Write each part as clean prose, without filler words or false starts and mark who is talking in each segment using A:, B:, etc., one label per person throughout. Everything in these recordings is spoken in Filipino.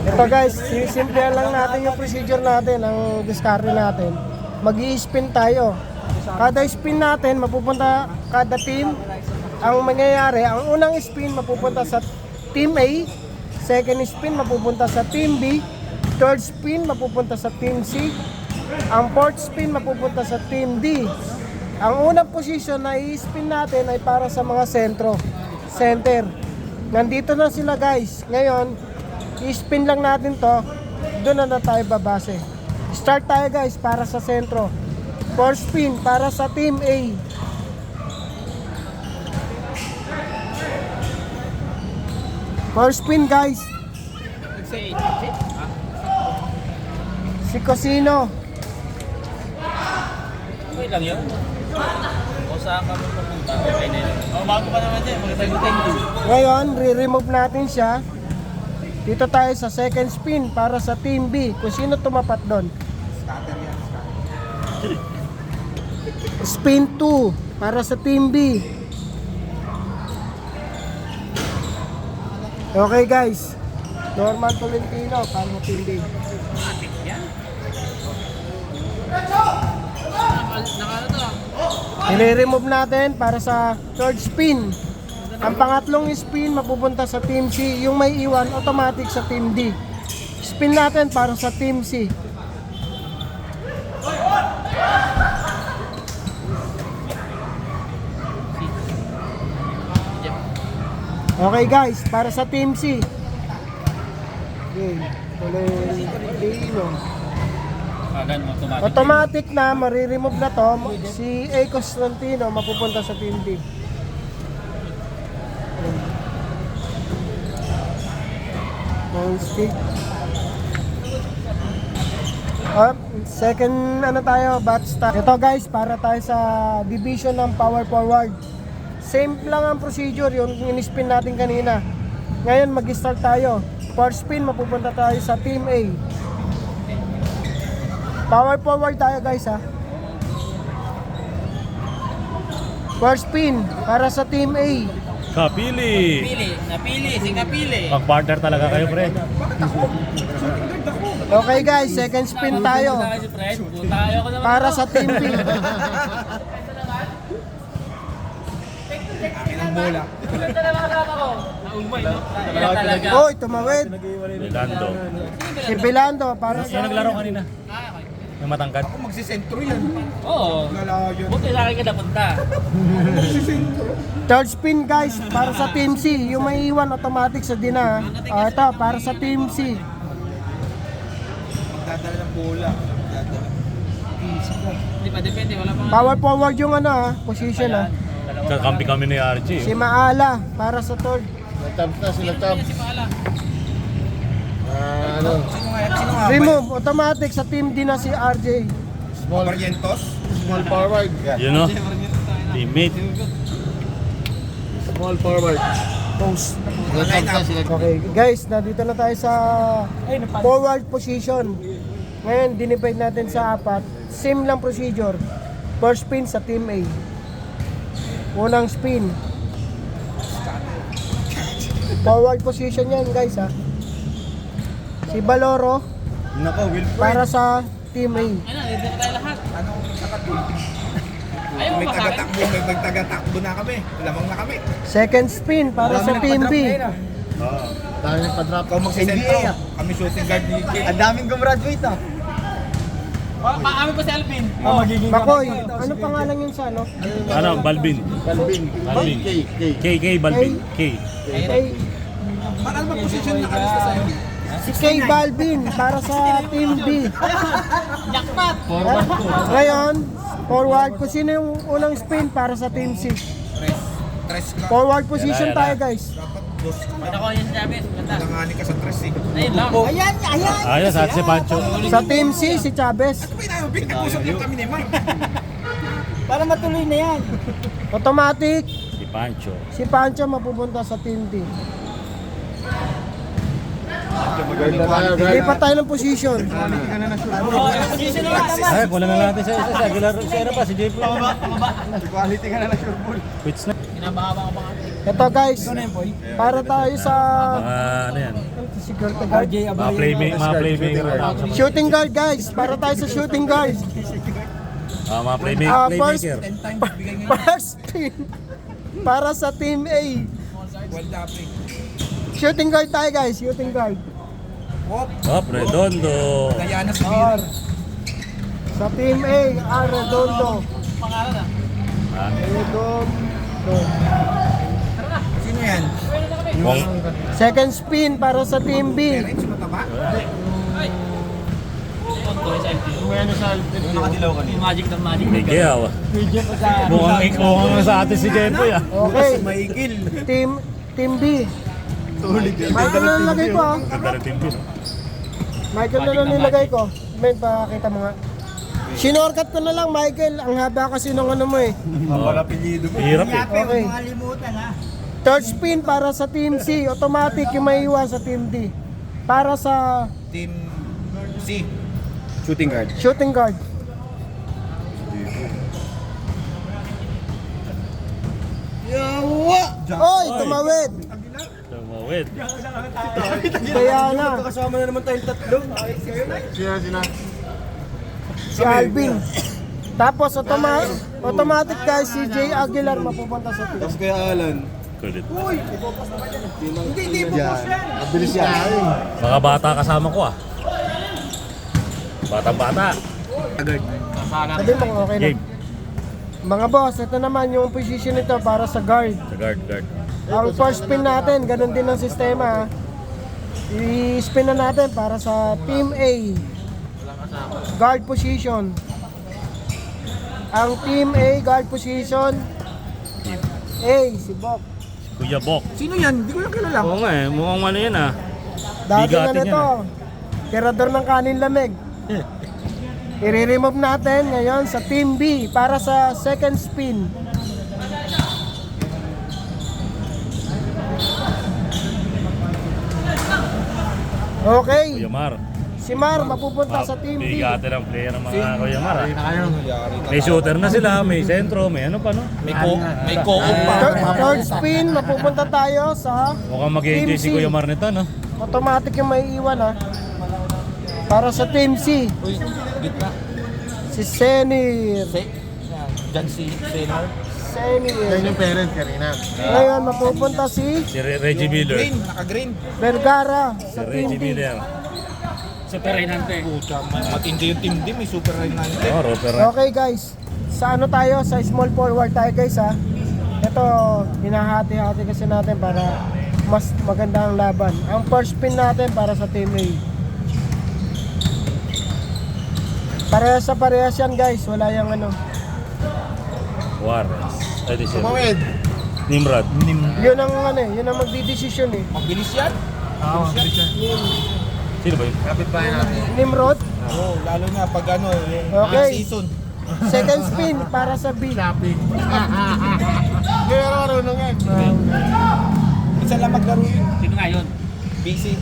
A: Ito guys, simple lang natin yung procedure natin, ang discard natin. Mag-i-spin tayo. Kada spin natin, mapupunta kada team. Ang mangyayari, ang unang spin mapupunta sa team A, second spin mapupunta sa team B, third spin mapupunta sa team C, ang fourth spin mapupunta sa team D. Ang unang position na i-spin natin ay para sa mga center. Nandito na sila guys. Ngayon, i-spin lang natin to. Doon na tayo babase. Start tayo guys para sa sentro. Fourth spin para sa team A. Fourth spin guys. Si Cosino.
B: Okay lang yun. O saan ka mo pumunta? Okay na yun. O bago pa naman dyan. Magtag-tag.
A: Ngayon, re-remove natin siya. Dito tayo sa second spin para sa team B. Kung sino tumapat doon. Spin 2 para sa team B. Okay guys. Norman Tolentino para sa team B. I-remove natin para sa third spin. Ang pangatlong spin mapupunta sa team C. Yung may iwan automatic sa team D. Spin natin para sa team C. Okay guys, para sa team C. Okay, Tolentino. Automatic na, mariremove na to. Si A. Constantino mapupunta sa team D. Stick. Second ano tayo, bat stop. Ito guys, para tayo sa division ng power forward. Same lang ang procedure yung in-spin natin kanina. Ngayon mag-start tayo. First spin mapupunta tayo sa team A. Power forward tayo guys ha. First spin para sa team A.
C: Kapili!
B: Napili.
C: Mag-partner talaga kayo, pre.
A: Okay guys, second spin tayo. Para sa team B. Oy, tumawid.
C: Belando.
A: Si Belando para
C: Sino
A: sa
C: naglaro kanina? Yung matangkad?
D: Magsisentro yan.
B: Oo.
D: Lalayo.
B: Buti sa akin ka napunta.
A: third spin guys, para sa team C. Yung may iwan automatic sa dina. Ito, para sa team C.
D: Magdadala ng bola. Magdadala.
B: Hindi pa, depende. Wala pang...
A: Power forward yung ano position
C: Kakampi kami ni RG.
A: Si Maala para sa third.
B: Sino si Paala?
D: Sino nga?
A: Remove automatic sa team D na si RJ.
D: Barrientos? Small forward.
C: Yun o. Teammate.
D: Small forward.
A: Post.
D: Line up.
A: Okay, guys, nandito na tayo sa forward position. Ngayon, dinivide natin sa apat. Same lang procedure. First spin sa team A. Unang spin. Forward position yan, guys, ha. Si Baloro
D: Nako, Wilfred.
A: para sa team A.
B: Ano, dito tayo lahat.
D: Ano?
B: Ayaw mo
D: May
B: ba sa akin?
D: tagatakbo, may magtagatakbo na kami. Lamang na kami.
A: Second spin para sa team B.
D: Dami nagpa-drop. Ikaw magsisentro. Kami shooting guard ni Jake.
E: Ang daming gumraduate ah.
B: Paami pa si Alvin.
A: Makoy, ano pangalan yun sa ano?
C: Ano? Balvin. Balvin. K. Balvin. K.
D: Para ano ba position na kalista sa'yo?
A: Si Kay Balvin para sa team B.
B: Jackpot!
A: Ngayon, forward kung sino yung unang spin para sa team C.
D: Tres ka.
A: Forward position tayo guys.
D: Dapat dos ka.
B: Ano ko yun sabi? Ganda.
D: Langani ka sa tres eh.
B: Ayun lang.
C: Ayos, at si Pancho.
A: Sa team C, si Chavez.
D: Ano ba inayo? Pinag-usap lang kami ni Mark.
E: Para matuloy na yan.
A: Automatic,
C: Si Pancho.
A: si Pancho mapupunta sa team D. Lipat tayo ng position.
C: Ay, kulang na natin sa isa. Si Aguilar, si ano pa, si JP.
D: Quality ka na na sure ball.
C: Quits na.
B: Kinabahaba ka pa nga.
A: Ito guys, para tayo sa
C: Mga ano yan.
A: Ito security guard.
C: Mga playmaker.
A: Shooting guard guys, para tayo sa shooting guard.
C: Mga
A: First,
C: playmaker.
A: first spin para sa Team A. Shooting guard tayo guys, shooting guard.
C: Redondo.
D: Diana
A: R. Sa Team A, R. Redondo. Redondo.
D: Sino yan?
A: Second spin para sa Team B.
D: Nakadilaw kanina.
B: Magic ng magic.
C: Miguel. Mukhang sa atin si Jempoy ah.
A: Okay,
D: Maikil.
A: Team B. Michael na nilagay ko ah.
C: Ganda rin team din.
A: Michael na nilagay ko. Men, pakita mo nga. Sinorkat ko na lang, Michael. Ang haba kasi nung ano mo eh.
D: Ang apelyido mo.
C: Hirap eh.
A: Okay.
E: Makalimutan ha.
A: Third spin para sa Team C. Automatic yung may iwan sa Team D. Para sa
D: Team C. Shooting guard.
A: shooting guard. Oy, tumawid.
C: Tumawid.
A: Kaya na.
D: Kasama na naman tayong tatlo.
A: Si Alvin. Tapos automatic guys, si Jay Aguilar mapupunta sa team.
D: Tapos kaya Alan.
C: Kulit.
D: Hindi po yan. Mabilis yan.
C: Mga bata kasama ko ah. Batang-bata.
A: Sabi mo, okay na.
C: Game.
A: Mga boss, ito naman yung position nito para sa guard.
C: Sa guard.
A: Ang first spin natin, ganun din ang sistema. I-spin na natin para sa Team A. Guard position. Ang Team A guard position. A, si Bok.
C: Kuya Bok.
D: Sino yan? Hindi ko lang kilala.
C: Oo nga eh. Mukhang ano yan ah.
A: Dati na
C: Bigatin
A: nito. Tirador ng kanin lamig. I-remove natin ngayon sa Team B para sa second spin. Okay,
C: Kuya Mar.
A: si Mar mapupunta sa Team B.
C: Bigatin ang player ng mga Kuya Mar ah. May shooter na sila, may sentro, may ano pa no?
D: May co-op pa.
A: Third spin, mapupunta tayo sa
C: Mukhang mag-enjoy
A: Team
C: si
A: C.
C: Kuya Mar nito no?
A: automatic yung may iwan ha. Para sa Team C,
D: Uy, gitna.
A: si Senir.
D: Diyan si Senor.
A: Senir.
D: yung parent kanina.
A: Ngayon mapupunta si
C: Si Reggie Miller.
D: Green, naka-green.
A: Vergara
C: Si
A: sa Team
C: Reggie
A: B.
C: Miller.
B: Super Reynante.
D: Pucha, matindi yung team din. May super ring natin.
C: Oh, Roper na.
A: Okay guys, sa ano tayo? Sa small forward tayo guys ha. Ito, hinahati-hati kasi natin para mas maganda ang laban. Ang first spin natin para sa Team A. Parehas sa parehas yan guys, wala yung ano.
C: Juarez. Edison.
D: Tumawid.
C: Nimrod.
A: Yun ang ano eh, yun ang magdidesisyon eh.
D: Mabilis yan.
A: Oo,
C: Sino ba yun?
D: Kapit bahay natin.
A: Nimrod,
D: Oo, lalo na pag ano, yung
A: Okay.
D: season.
A: second spin para sa B.
D: Pero marunong yan. Isa lang maglaro yun.
B: Sino nga yun?
D: Busy.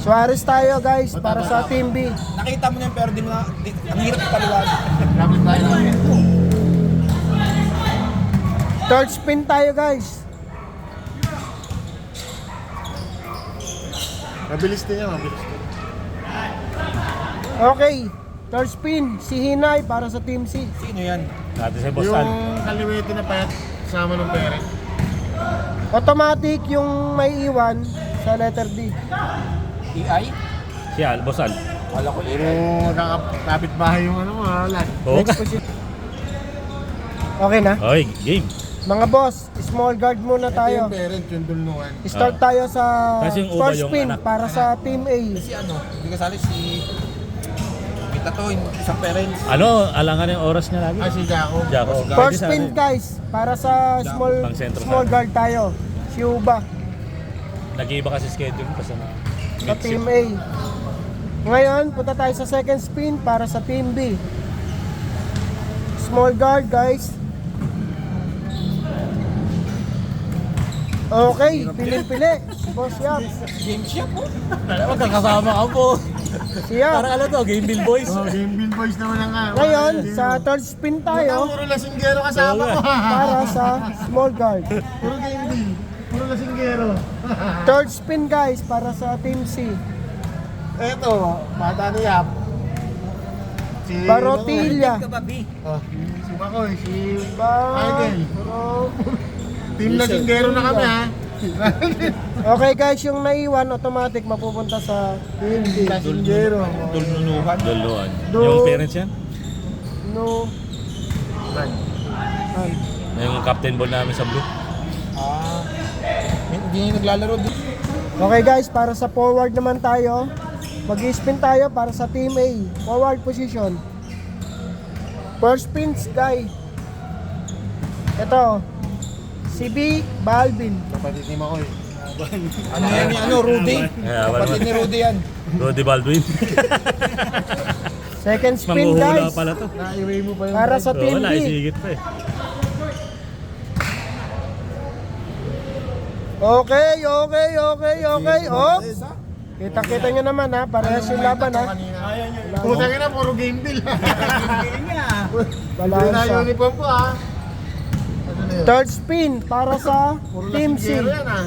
A: Suarez tayo guys para sa Team B.
D: Nakita mo na yun pero di mo na, ang hirap ipaliwanag.
A: Third spin tayo guys.
D: Mabilis din yan, mabilis din.
A: Okay, third spin, si Hinay para sa Team C.
D: Sino yan?
C: Dati si Boss Al.
D: kaliwete na payat kasama ng parent.
A: Automatic yung may iwan sa letter D.
D: EI?
C: Si Al, Boss Al.
D: Wala ko
F: Puro magkakapit bahay yung ano mo, Alan.
C: Oo
A: Next
C: ka.
A: position. Okay na?
C: Okay, game.
A: Mga boss, small guard muna tayo.
F: Yung parent, yung dulnuan.
A: Start tayo sa
C: Kasi yung uba
A: first
C: yung
A: spin
C: anak.
A: para sa Team A.
D: Si ano, hindi kasali si... Kita to, isang parents.
C: Ano, alangan yung oras niya lagi?
F: Ah, si Jaco.
C: Jaco.
A: First spin guys, para sa
C: Pang sentro
A: small
C: sana.
A: guard tayo. Si Uba
C: Nag-iiba kasi schedule kasi na
A: sa Team A. Ngayon, punta tayo sa second spin para sa Team B. Small guard guys. Okay, pili-pili. Boss Yap.
D: Game shop po.
C: Magkakasama ka po.
A: Si Yap.
C: Parang ano to, Game Bill Boys.
F: Oh, Game Bill Boys naman ang nga.
A: Ngayon, sa third spin tayo
F: Puro lasinggero kasama ko.
A: para sa small guard.
F: Puro Game Bill. Puro lasinggero.
A: Third spin guys para sa Team C.
F: Eto, bata ni Yap. Si
A: Barotilla.
E: Ka ba, B?
F: Oh, si Makoy, si
A: Ba-
F: Team Lasinggero na kami ha.
A: Okay guys, yung naiwan automatic mapupunta sa Team D.
F: Lasinggero.
D: Tulnunuhan.
C: Duluan.
A: Do-
C: Yung parents yan?
A: No.
C: Yung captain ball namin sa blue.
D: Ah, hindi naglalaro dito.
A: Okay guys, para sa forward naman tayo. Mag-spin tayo para sa Team A. Forward position. First spins guys. Ito. Si B. Balvin.
F: Kapatid ni Makoy.
D: Ano yan ni ano, Rudy?
C: Yeah, wala
D: Kapatid ni
C: naman.
D: Rudy yan.
C: Rudy Baldwin.
A: Second spin
C: Manghuhula
A: guys.
C: pala to.
F: Na-iway mo pa yung
A: Para sa
C: So,
A: Team
C: wala,
A: B.
C: isigit pa eh.
A: Okay. Oops. Kita-kita nyo naman ha. Parehas yung laban ha.
F: Putang ina, puro game deal.
E: Galing niya.
A: Wala
F: Hindi na
A: siya.
F: uniform ko ha. Ano na yun?
A: Third spin para sa
F: Puro
A: Team C.
F: Lasinggero yan ha.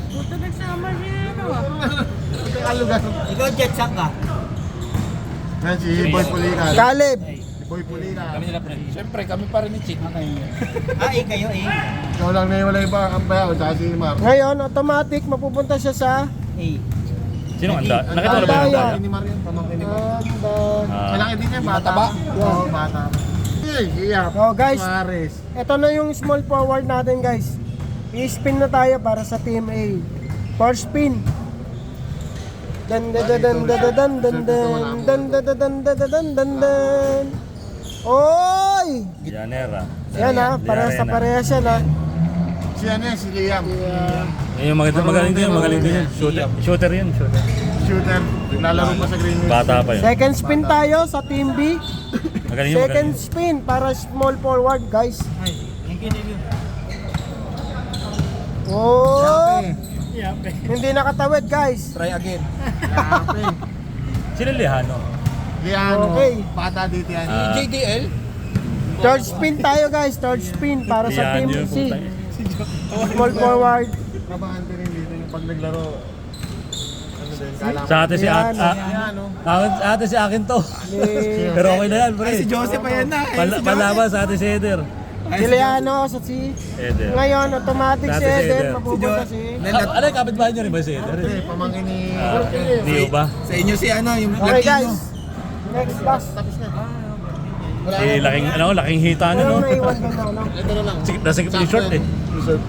E: Puto nagsama siya, ano ah.
F: Putang alugan.
E: Ikaw, Jet, saan ka?
F: Yan si Boy Pulikan.
A: Caleb.
F: Si Boy Pulikan.
B: Kami nila friend.
D: Siyempre, kami pa rin ni Chick.
E: Ah, kayo, eh.
F: Ikaw lang na yung wala iba ang bayaw. Tsaka si Mar.
A: Ngayon, automatic mapupunta siya sa
E: A.
C: Sino ang da? Nakita mo na ba yung
A: Andaya.
C: daya?
F: Pamangkin ni Mar yan. Pamangkin ni Mar.
C: Ah,
F: Malaki din yan, bata.
D: Mataba?
F: Oo, bata. Iyak.
A: Oh, guys.
F: Suarez.
A: Ito na yung small forward natin guys. I-spin na tayo para sa Team A. First spin. Dan dan dan dan dan dan dan dan dan dan dan dan dan dan dan. Oy!
C: Llanera.
A: Yan ha, parehas sa parehas yan ha.
F: Si ano yan, si Liam.
C: Yung magaling din yun, magaling din yun. Shooter yun, shooter.
F: Shooter. Naglalaro pa sa Greenwich.
C: Bata pa yun.
A: Second spin tayo sa Team B.
C: Magaling yun,
A: Second
C: magaling.
A: spin para small forward guys.
E: Thank you, thank you.
A: Oh! Hindi nakatawid guys.
D: Try again.
F: Yape.
C: Sino Lihano?
F: Liano.
A: Okay.
F: Bata dito yan.
C: Ah.
D: JDL?
A: Third spin tayo guys, third spin para sa Team
C: Lihano,
A: C.
C: putang.
A: Small forward.
F: Kabahante rin dito yung pag naglaro. Ano din, kala
C: Sa ate si
A: Yan,
F: Liano.
C: ate si akin to.
A: Ni
C: Pero okay na yan, pre.
D: Si Joseph pa yan na.
C: Palaban sa ate si Eder.
A: Kiliano sa si
C: Eder.
A: ngayon automatic si
C: Dati si
A: Eden
C: Eder.
A: mapupunta si
C: Ano yung kapitbahay niyo rin ba si Eder?
F: Hindi, pamangkin ni...
C: Dio ba?
D: Sa inyo si ano, yung
A: Okay
D: Latino.
A: guys. Next class.
F: Tapos na.
C: Si laking hita niyo,
A: Ano
C: no?
A: naiwan doon no?
F: Ito na lang.
C: Sikip na sikip yung short eh.
F: Reserve.